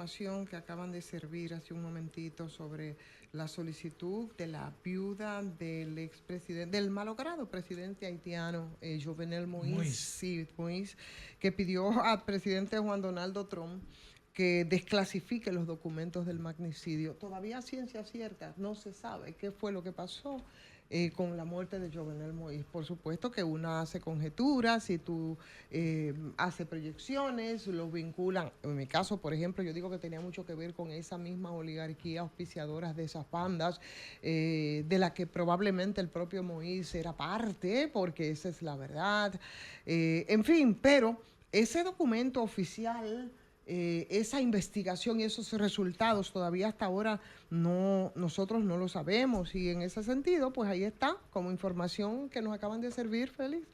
información que acaban de servir hace un momentito sobre la solicitud de la viuda del expresidente, del malogrado presidente haitiano, Jovenel Moïse, sí, Moïse, que pidió al presidente Juan Donaldo Trump que desclasifique los documentos del magnicidio. Todavía a ciencia cierta no se sabe qué fue lo que pasó con la muerte de Jovenel Moïse. Por supuesto que uno hace conjeturas, si tú hace proyecciones, los vinculan. En mi caso, por ejemplo, yo digo que tenía mucho que ver con esa misma oligarquía auspiciadora de esas bandas, de la que probablemente el propio Moïse era parte, porque esa es la verdad. En fin, pero ese documento oficial, esa investigación y esos resultados todavía hasta ahora nosotros no lo sabemos, y en ese sentido pues ahí está como información que nos acaban de servir, Félix,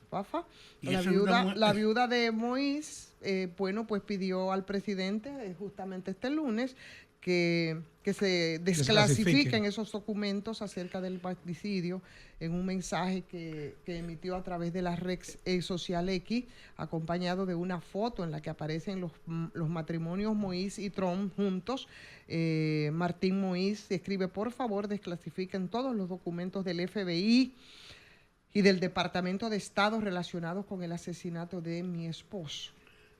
Fafa. La viuda de Moïse, bueno, pues pidió al presidente justamente este lunes que se desclasifiquen esos documentos acerca del magnicidio, en un mensaje que emitió a través de la red social X, acompañado de una foto en la que aparecen los matrimonios Moïse y Trump juntos. Martín Moïse escribe: por favor, desclasifiquen todos los documentos del FBI y del Departamento de Estado relacionados con el asesinato de mi esposo.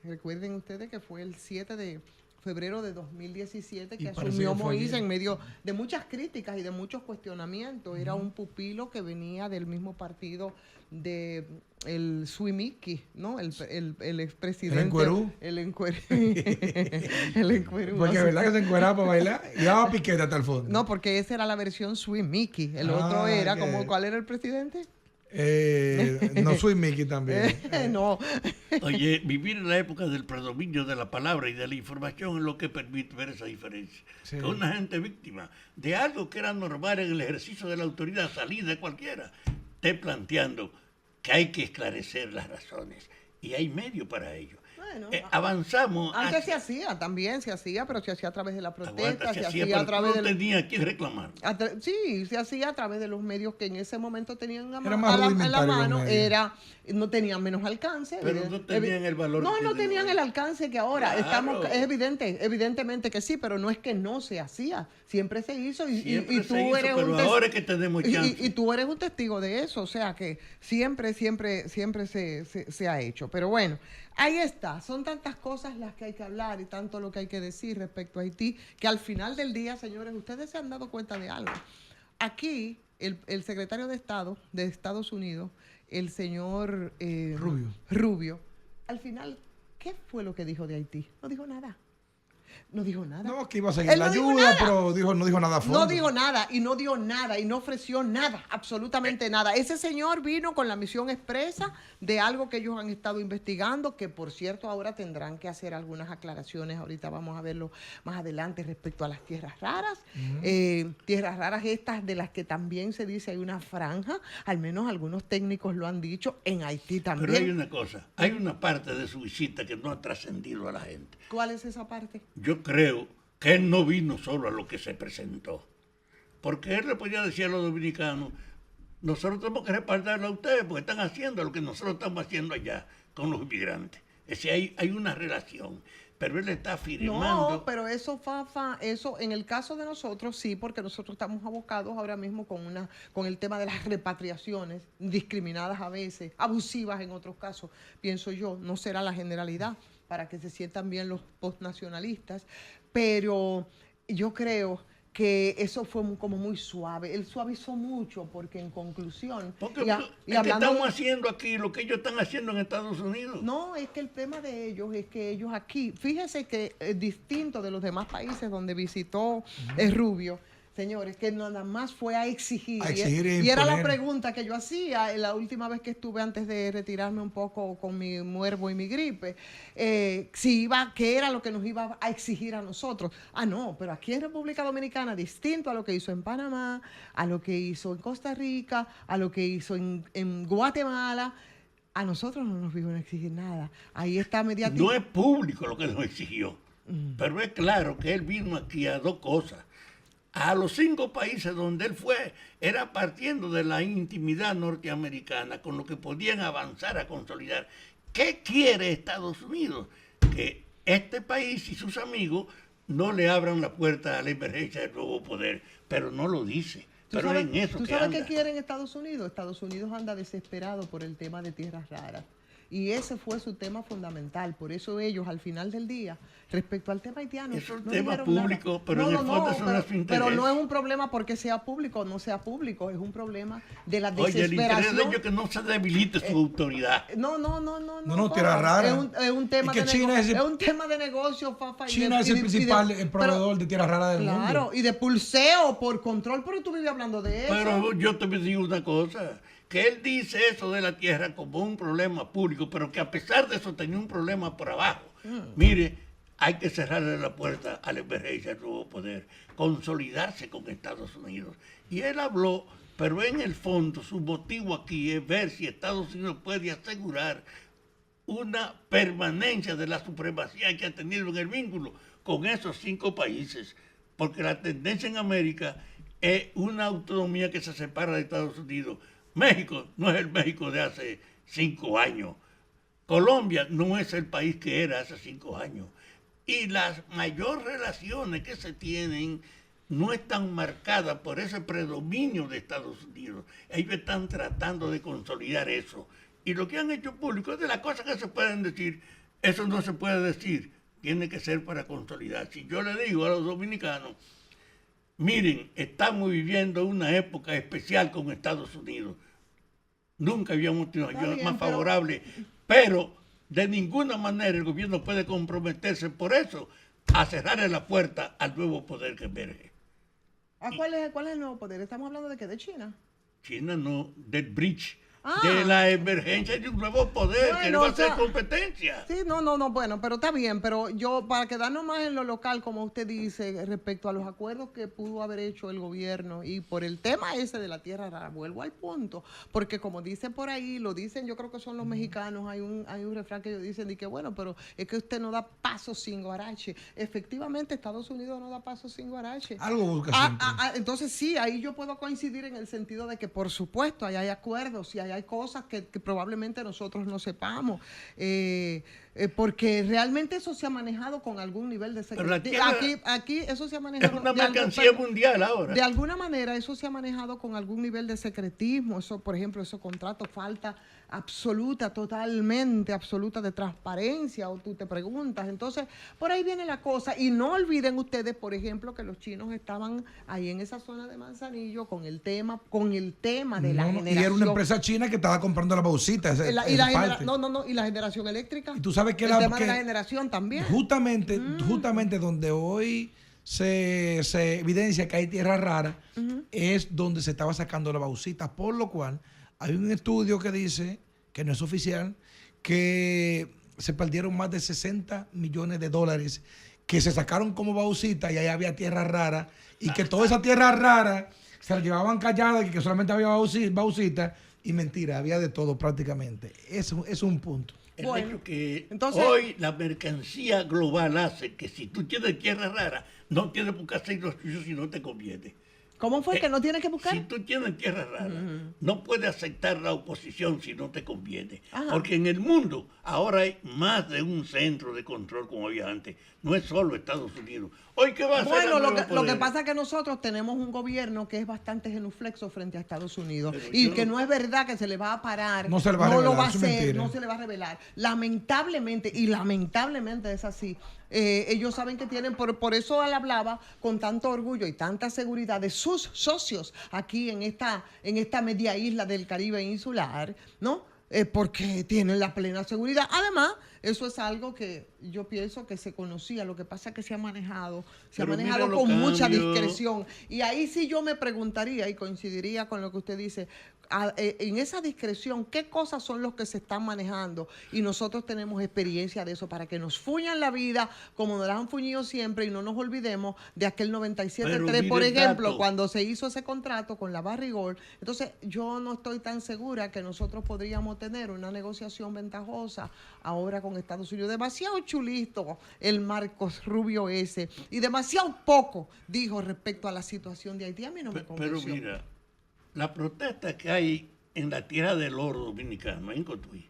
Recuerden ustedes que fue el 7 de febrero de 2017 que asumió Moïse en medio de muchas críticas y de muchos cuestionamientos. Era un pupilo que venía del mismo partido de el Suimiki, ¿no? El expresidente. ¿El encuerú? El encuerú. El encuerú. Porque es verdad que se encueraba para bailar y daba piquete hasta el fondo. No, porque esa era la versión Suimiki. El otro era como, ¿cuál era el presidente? No soy Mickey también. No. Oye, vivir en la época del predominio de la palabra y de la información es lo que permite ver esa diferencia. Sí. Que una gente víctima de algo que era normal en el ejercicio de la autoridad, salida de cualquiera, esté planteando que hay que esclarecer las razones y hay medio para ello. Bueno, avanzamos. Antes se hacía, también se hacía, pero se hacía a través de la protesta, se hacía a través de... No tenía que reclamar. Sí, se hacía a través de los medios que en ese momento tenían en la mano, no tenían menos alcance. Pero no tenían el valor. No tenían el alcance que ahora. Claro. Es evidentemente que sí, pero no es que no se hacía. Siempre se hizo y tú eres pero ahora es que tenemos chance. Y tú eres un testigo de eso, o sea que siempre se ha hecho. Pero bueno, ahí está. Son tantas cosas las que hay que hablar y tanto lo que hay que decir respecto a Haití, que al final del día, señores, ustedes se han dado cuenta de algo. Aquí, el secretario de Estado de Estados Unidos, el señor Rubio, al final, ¿qué fue lo que dijo de Haití? No dijo nada. No dijo nada. No, que iba a seguir la ayuda, pero no dijo nada a fondo. No dijo nada, y no dio nada, y no ofreció nada, absolutamente nada. Ese señor vino con la misión expresa de algo que ellos han estado investigando, que por cierto ahora tendrán que hacer algunas aclaraciones. Ahorita vamos a verlo más adelante respecto a las tierras raras. Tierras raras estas de las que también se dice hay una franja, al menos algunos técnicos lo han dicho, en Haití también. Pero hay una cosa, hay una parte de su visita que no ha trascendido a la gente. ¿Cuál es esa parte? Yo creo que él no vino solo a lo que se presentó. Porque él le podía decir a los dominicanos: nosotros tenemos que respaldarlo a ustedes porque están haciendo lo que nosotros estamos haciendo allá con los inmigrantes. Es decir, hay una relación. Pero él está afirmando... No, pero eso, Fafa, eso en el caso de nosotros sí, porque nosotros estamos abocados ahora mismo con el tema de las repatriaciones, discriminadas a veces, abusivas en otros casos, pienso yo. No será la generalidad, para que se sientan bien los postnacionalistas, pero yo creo que eso fue como muy suave. Él suavizó mucho porque en conclusión... Porque estamos haciendo aquí lo que ellos están haciendo en Estados Unidos. No, es que el tema de ellos es que ellos aquí... Fíjese que es distinto de los demás países donde visitó Rubio, señores, que nada más fue a exigir y era la pregunta que yo hacía la última vez que estuve antes de retirarme un poco con mi muervo y mi gripe, qué era lo que nos iba a exigir a nosotros. No, pero aquí en República Dominicana, distinto a lo que hizo en Panamá, a lo que hizo en Costa Rica, a lo que hizo en Guatemala, a nosotros no nos vino a exigir nada. Ahí está mediático. No es público lo que nos exigió, pero es claro que él vino aquí a dos cosas. A los 5 países donde él fue, era partiendo de la intimidad norteamericana, con lo que podían avanzar a consolidar. ¿Qué quiere Estados Unidos? Que este país y sus amigos no le abran la puerta a la emergencia del nuevo poder, pero no lo dice. Pero es en eso ¿Tú que sabes anda. qué quieren Estados Unidos? Estados Unidos anda desesperado por el tema de tierras raras. Y ese fue su tema fundamental. Por eso ellos, al final del día, respecto al tema haitiano... Es un no tema dijeron público, nada. pero en el fondo eso no es su interés. Pero no es un problema porque sea público o no sea público. Es un problema de la Oye, el interés desesperación. de ellos es que no se debilite su autoridad. No, tierra rara. Es un tema Y que de China es un tema de negocio, Fafa. China es el principal proveedor de tierra rara del mundo. Claro, y de pulseo por control, pero tú vives hablando de eso. Pero yo te digo una cosa, que él dice eso de la tierra como un problema público, pero que a pesar de eso tenía un problema por abajo. Mire, hay que cerrarle la puerta a la emergencia del nuevo poder, consolidarse con Estados Unidos. Y él habló, pero en el fondo su motivo aquí es ver si Estados Unidos puede asegurar una permanencia de la supremacía que ha tenido en el vínculo con esos 5 países, porque la tendencia en América es una autonomía que se separa de Estados Unidos. México no es el México de hace 5 años. Colombia no es el país que era hace 5 años. Y las mayores relaciones que se tienen no están marcadas por ese predominio de Estados Unidos. Ellos están tratando de consolidar eso. Y lo que han hecho público es de las cosas que se pueden decir. Eso no se puede decir. Tiene que ser para consolidar. Si yo le digo a los dominicanos, miren, estamos viviendo una época especial con Estados Unidos. Nunca habíamos tenido ayuda más favorable, pero de ninguna manera el gobierno puede comprometerse por eso a cerrarle la puerta al nuevo poder que emerge. ¿Cuál es el nuevo poder? ¿Estamos hablando de qué? ¿De China? China no, del bridge. De la emergencia de un nuevo poder que no va a hacer competencia. Sí, bueno, pero está bien, pero yo, para quedarnos más en lo local, como usted dice, respecto a los acuerdos que pudo haber hecho el gobierno y por el tema ese de la tierra rara, vuelvo al punto, porque como dicen por ahí, lo dicen, yo creo que son los mexicanos, hay un refrán que ellos dicen, y que bueno, pero es que usted no da paso sin guarache. Efectivamente, Estados Unidos no da paso sin guarache. Algo busca siempre. Entonces sí, ahí yo puedo coincidir en el sentido de que por supuesto ahí hay acuerdos y hay cosas que probablemente nosotros no sepamos, porque realmente eso se ha manejado con algún nivel de secretismo. Aquí eso se ha manejado. Es una mercancía mundial ahora. De alguna manera eso se ha manejado con algún nivel de secretismo. Eso, por ejemplo, esos contratos, falta totalmente absoluta de transparencia, o tú te preguntas. Entonces, por ahí viene la cosa. Y no olviden ustedes, por ejemplo, que los chinos estaban ahí en esa zona de Manzanillo con el tema de la generación. Y era una empresa china que estaba comprando la bauxita. Y la generación eléctrica. Y tú sabes que el tema de la generación también. Justamente donde hoy se evidencia que hay tierra rara, es donde se estaba sacando la bauxita, por lo cual hay un estudio que dice, que no es oficial, que se perdieron más de 60 millones de dólares que se sacaron como bauxita y ahí había tierra rara, y que toda esa tierra rara se la llevaban callada y que solamente había bauxita, y mentira, había de todo prácticamente. Eso es un punto. El hecho que hoy la mercancía global hace que si tú tienes tierra rara, no tienes por qué hacer los tuyos si no te conviene. ¿Cómo fue que no tienes que buscar? Si tú tienes tierra rara, no puedes aceptar la oposición si no te conviene. Porque en el mundo ahora hay más de un centro de control como había antes. No es solo Estados Unidos. Hoy, ¿qué va a hacer? Bueno, lo que pasa es que nosotros tenemos un gobierno que es bastante genuflexo frente a Estados Unidos. Pero que no es verdad que se le va a parar. No se le va a revelar, lo va a hacer, no se le va a revelar. Lamentablemente es así. Ellos saben que tienen, por eso él hablaba con tanto orgullo y tanta seguridad de sus socios aquí en esta media isla del Caribe insular, ¿no? Porque tienen la plena seguridad. Además, eso es algo que yo pienso que se conocía. Lo que pasa es que se ha manejado con mucha discreción. Y ahí sí yo me preguntaría y coincidiría con lo que usted dice. En esa discreción, ¿qué cosas son los que se están manejando? Y nosotros tenemos experiencia de eso para que nos fuñan la vida como nos la han fuñido siempre y no nos olvidemos de aquel 97.3, por ejemplo, cuando se hizo ese contrato con la Barrigol. Entonces, yo no estoy tan segura que nosotros podríamos tener una negociación ventajosa ahora con Estados Unidos. Demasiado chulito el Marcos Rubio ese y demasiado poco dijo respecto a la situación de Haití. A mí no me convenció. Pero mira, la protesta que hay en la tierra del oro dominicano, en Cotuí,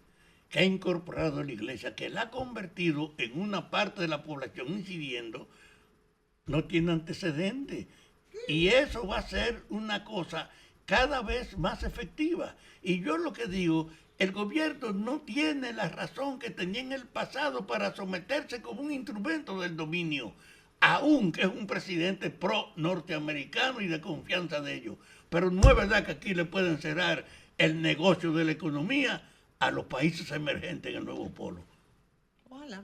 que ha incorporado la iglesia, que la ha convertido en una parte de la población incidiendo, no tiene antecedentes. Y eso va a ser una cosa cada vez más efectiva. Y yo lo que digo, el gobierno no tiene la razón que tenía en el pasado para someterse como un instrumento del dominio, aunque es un presidente pro norteamericano y de confianza de ellos. Pero no es verdad que aquí le pueden cerrar el negocio de la economía a los países emergentes en el nuevo polo. Hola.